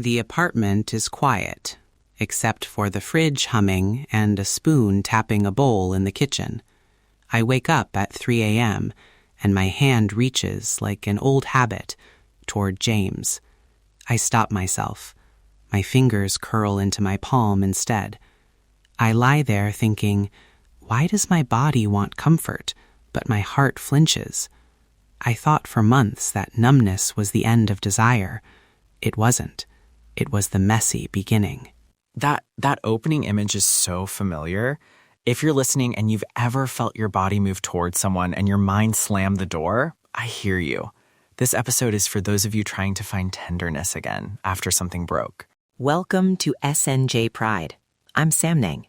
The apartment is quiet, except for the fridge humming and a spoon tapping a bowl in the kitchen. I wake up at 3 a.m., and my hand reaches, like an old habit, toward James. I stop myself. My fingers curl into my palm instead. I lie there thinking, why does my body want comfort, but my heart flinches? I thought for months that numbness was the end of desire. It wasn't. It was the messy beginning. That opening image is so familiar. If you're listening and you've ever felt your body move towards someone and your mind slam the door, I hear you. This episode is for those of you trying to find tenderness again after something broke. Welcome to SNJ Pride. I'm Sam Nang.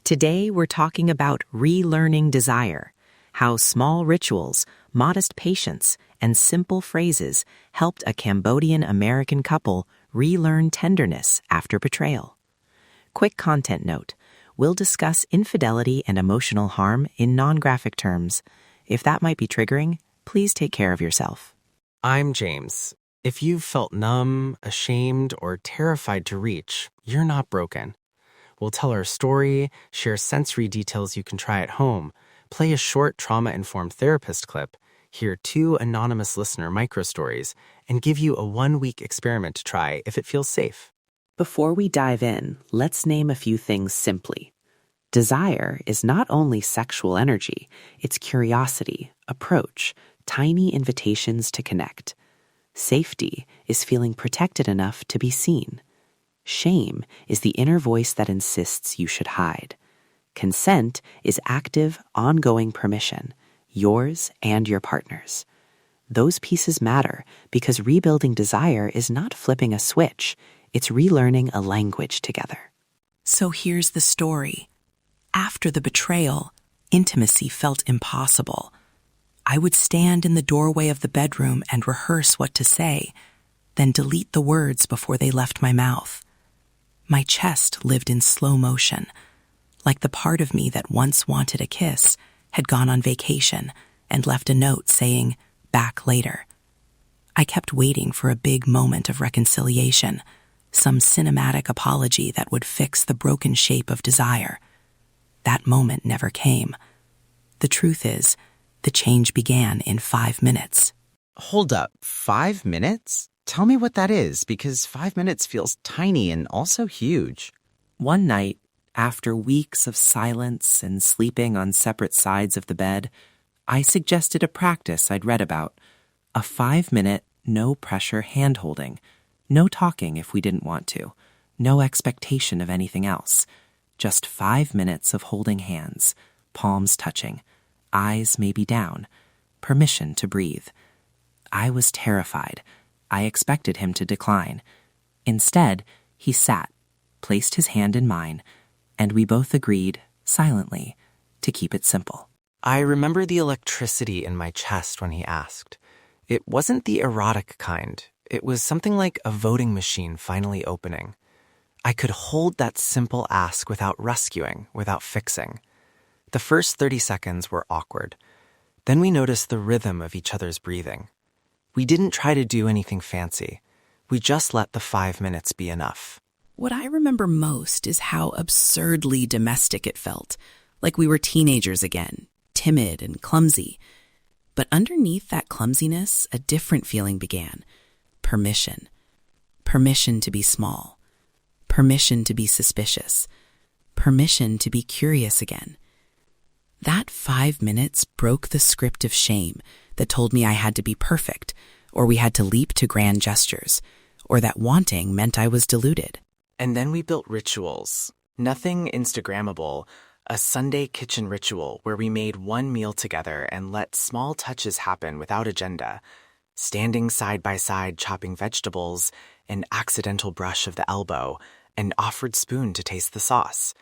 Today we're talking about relearning desire, how small rituals, modest patience, and simple phrases helped a Cambodian-American couple relearn tenderness after betrayal. Quick content note. We'll discuss infidelity and emotional harm in non-graphic terms. If that might be triggering, please take care of yourself. I'm James. If you've felt numb, ashamed, or terrified to reach, you're not broken. We'll tell our story, share sensory details you can try at home, play a short trauma-informed therapist clip, hear 2 anonymous listener micro-stories, and give you a 1-week experiment to try if it feels safe. Before we dive in, let's name a few things simply. Desire is not only sexual energy, it's curiosity, approach, tiny invitations to connect. Safety is feeling protected enough to be seen. Shame is the inner voice that insists you should hide. Consent is active, ongoing permission, yours and your partner's. Those pieces matter because rebuilding desire is not flipping a switch, it's relearning a language together. So here's the story. After the betrayal, intimacy felt impossible. I would stand in the doorway of the bedroom and rehearse what to say, then delete the words before they left my mouth. My chest lived in slow motion, like the part of me that once wanted a kiss had gone on vacation and left a note saying, "Back later." I kept waiting for a big moment of reconciliation, some cinematic apology that would fix the broken shape of desire. That moment never came. The truth is, the change began in 5 minutes. Hold up, 5 minutes? Tell me what that is, because 5 minutes feels tiny and also huge. One night, after weeks of silence and sleeping on separate sides of the bed, I suggested a practice I'd read about, a 5-minute, no-pressure hand-holding, no talking if we didn't want to, no expectation of anything else, just 5 minutes of holding hands, palms touching, eyes maybe down, permission to breathe. I was terrified. I expected him to decline. Instead, he sat, placed his hand in mine, and we both agreed, silently, to keep it simple. I remember the electricity in my chest when he asked. It wasn't the erotic kind. It was something like a voting machine finally opening. I could hold that simple ask without rescuing, without fixing. The first 30 seconds were awkward. Then we noticed the rhythm of each other's breathing. We didn't try to do anything fancy. We just let the 5 minutes be enough. What I remember most is how absurdly domestic it felt, like we were teenagers again, timid and clumsy. But underneath that clumsiness, a different feeling began. Permission. Permission to be small. Permission to be suspicious. Permission to be curious again. That 5 minutes broke the script of shame that told me I had to be perfect, or we had to leap to grand gestures, or that wanting meant I was deluded. And then we built rituals. Nothing Instagrammable, a Sunday kitchen ritual where we made one meal together and let small touches happen without agenda. Standing side by side chopping vegetables, an accidental brush of the elbow, an offered spoon to taste the sauce.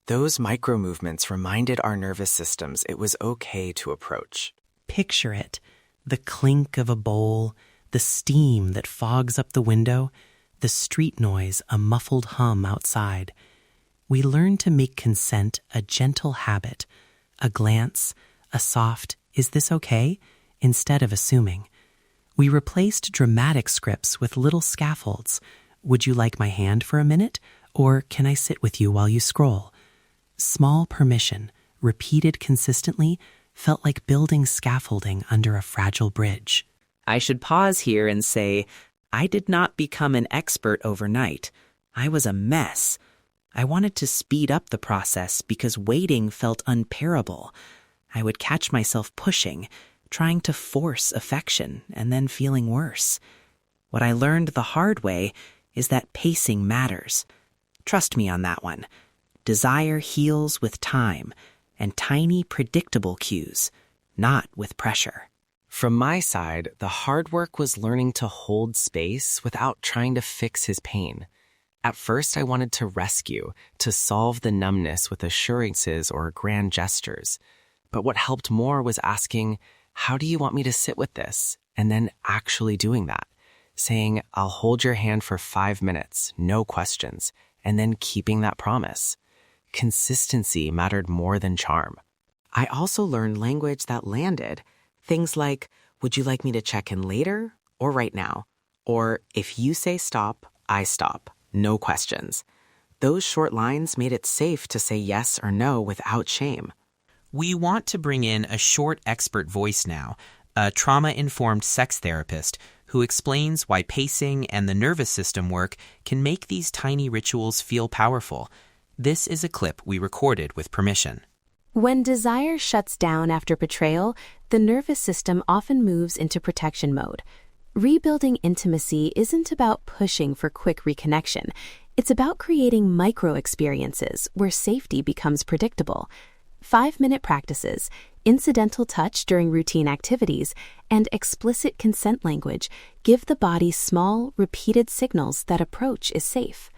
Those micro movements reminded our nervous systems it was okay to approach. Picture it, the clink of a bowl, the steam that fogs up the window, the street noise, a muffled hum outside. We learn to make consent a gentle habit, a glance, a soft, "Is this okay?" instead of assuming. We replaced dramatic scripts with little scaffolds, Would you like my hand for a minute? Or can I sit with you while you scroll? Small permission, repeated consistently, felt like building scaffolding under a fragile bridge. I should pause here and say, I did not become an expert overnight. I was a mess. I wanted to speed up the process because waiting felt unbearable. I would catch myself pushing, trying to force affection and then feeling worse. What I learned the hard way is that pacing matters. Trust me on that one. Desire heals with time and tiny, predictable cues, not with pressure. From my side, the hard work was learning to hold space without trying to fix his pain. At first, I wanted to rescue, to solve the numbness with assurances or grand gestures. But what helped more was asking, how do you want me to sit with this? And then actually doing that. Saying, I'll hold your hand for 5 minutes, no questions, and then keeping that promise. Consistency mattered more than charm. I also learned language that landed. Things like, would you like me to check in later or right now? Or if you say stop, I stop. No questions. Those short lines made it safe to say yes or no without shame. We want to bring in a short expert voice now, a trauma-informed sex therapist who explains why pacing and the nervous system work can make these tiny rituals feel powerful. This is a clip we recorded with permission. When desire shuts down after betrayal, the nervous system often moves into protection mode. Rebuilding intimacy isn't about pushing for quick reconnection. It's about creating micro-experiences where safety becomes predictable. 5-minute practices, incidental touch during routine activities, and explicit consent language give the body small, repeated signals that approach is safe.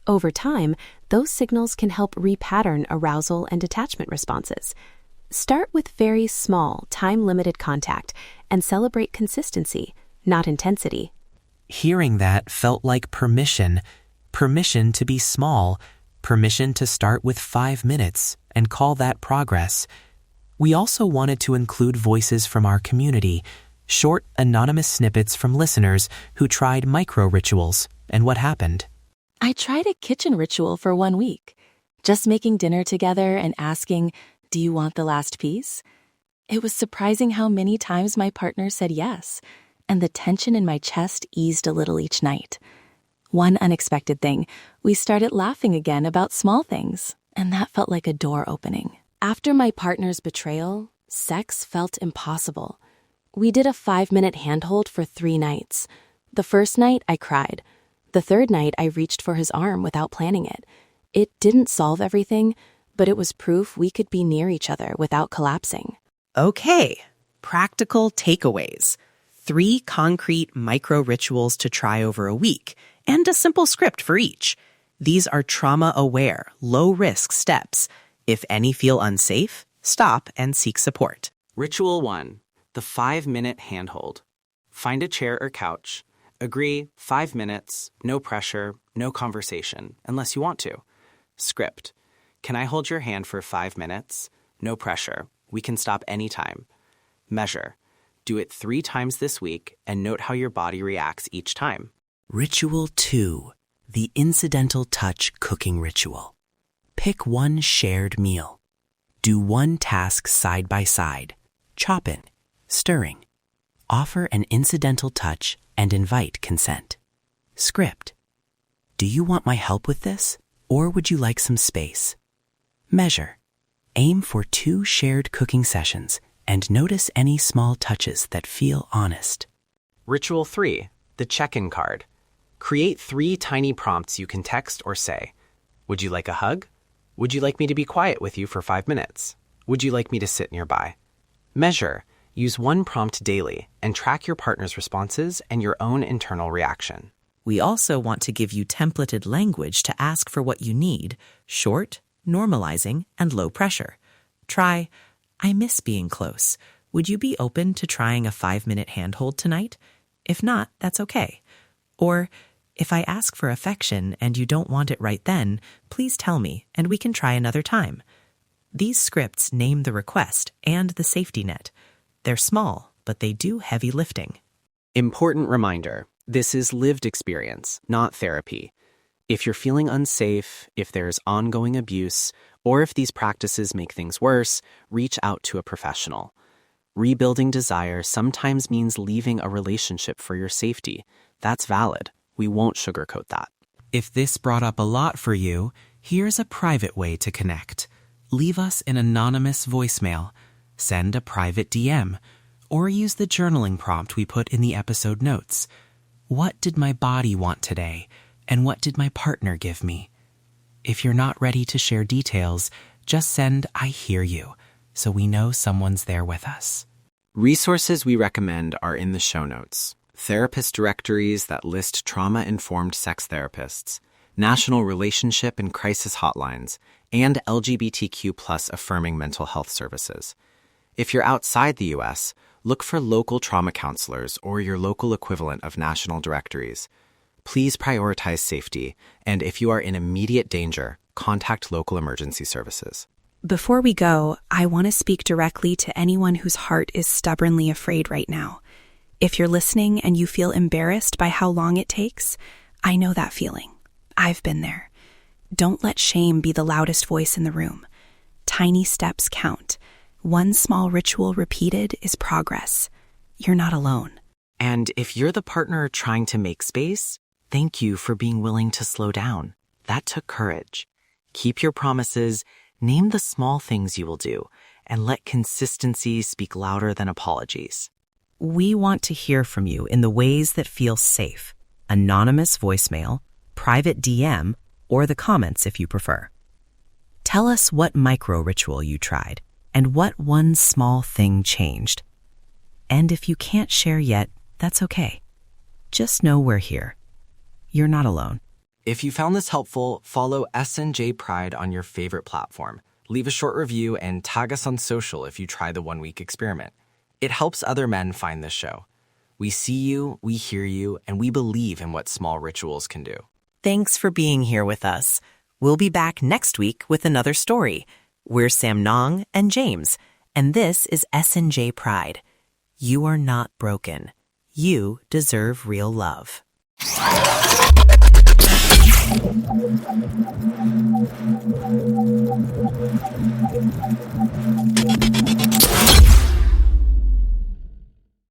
Over time, those signals can help repattern arousal and attachment responses. Start with very small, time-limited contact and celebrate consistency, not intensity. Hearing that felt like permission. Permission to be small. Permission to start with 5 minutes and call that progress. We also wanted to include voices from our community, short, anonymous snippets from listeners who tried micro-rituals and what happened. I tried a kitchen ritual for 1 week, just making dinner together and asking, do you want the last piece? It was surprising how many times my partner said yes, and the tension in my chest eased a little each night. One unexpected thing, we started laughing again about small things, and that felt like a door opening. After my partner's betrayal, sex felt impossible. We did a 5-minute handhold for 3 nights. The first night, I cried. The third night, I reached for his arm without planning it. It didn't solve everything, but it was proof we could be near each other without collapsing. Okay, practical takeaways. 3 concrete micro-rituals to try over a week, and a simple script for each. These are trauma-aware, low-risk steps. If any feel unsafe, stop and seek support. Ritual 1, the 5-minute handhold. Find a chair or couch. Agree, 5 minutes, no pressure, no conversation, unless you want to. Script. Can I hold your hand for 5 minutes? No pressure. We can stop anytime. Measure. Do it 3 times this week and note how your body reacts each time. Ritual 2, the incidental touch cooking ritual. Pick one shared meal. Do one task side by side, chopping, stirring. Offer an incidental touch and invite consent. Script. Do you want my help with this, or would you like some space? Measure. Aim for 2 shared cooking sessions and notice any small touches that feel honest. Ritual 3, the check-in card. Create 3 tiny prompts you can text or say. Would you like a hug? Would you like me to be quiet with you for 5 minutes? Would you like me to sit nearby? Measure. Use 1 prompt daily and track your partner's responses and your own internal reaction. We also want to give you templated language to ask for what you need, short, normalizing, and low pressure. Try, I miss being close. Would you be open to trying a 5-minute handhold tonight? If not, that's okay. Or, if I ask for affection and you don't want it right then, please tell me and we can try another time. These scripts name the request and the safety net. They're small, but they do heavy lifting. Important reminder, This is lived experience, not therapy. If you're feeling unsafe, if there's ongoing abuse, or if these practices make things worse, reach out to a professional. Rebuilding desire sometimes means leaving a relationship for your safety. That's valid. We won't sugarcoat that. If this brought up a lot for you, here's a private way to connect. Leave us an anonymous voicemail, send a private DM, or use the journaling prompt we put in the episode notes. What did my body want today, and what did my partner give me? If you're not ready to share details, just send "I hear you," so we know someone's there with us. Resources we recommend are in the show notes. Therapist directories that list trauma-informed sex therapists, national relationship and crisis hotlines, and LGBTQ+ affirming mental health services. If you're outside the U.S., look for local trauma counselors or your local equivalent of national directories. Please prioritize safety, and if you are in immediate danger, contact local emergency services. Before we go, I want to speak directly to anyone whose heart is stubbornly afraid right now. If you're listening and you feel embarrassed by how long it takes, I know that feeling. I've been there. Don't let shame be the loudest voice in the room. Tiny steps count. One small ritual repeated is progress. You're not alone. And if you're the partner trying to make space, thank you for being willing to slow down. That took courage. Keep your promises, name the small things you will do, and let consistency speak louder than apologies. We want to hear from you in the ways that feel safe. Anonymous voicemail, private DM, or the comments if you prefer. Tell us what micro ritual you tried and what one small thing changed. And if you can't share yet, that's okay. Just know we're here. You're not alone. If you found this helpful, follow S&J Pride on your favorite platform. Leave a short review and tag us on social if you try the 1-week experiment. It helps other men find this show. We see you, we hear you, and we believe in what small rituals can do. Thanks for being here with us. We'll be back next week with another story. We're Sam Nong and James, and this is S&J Pride. You are not broken. You deserve real love.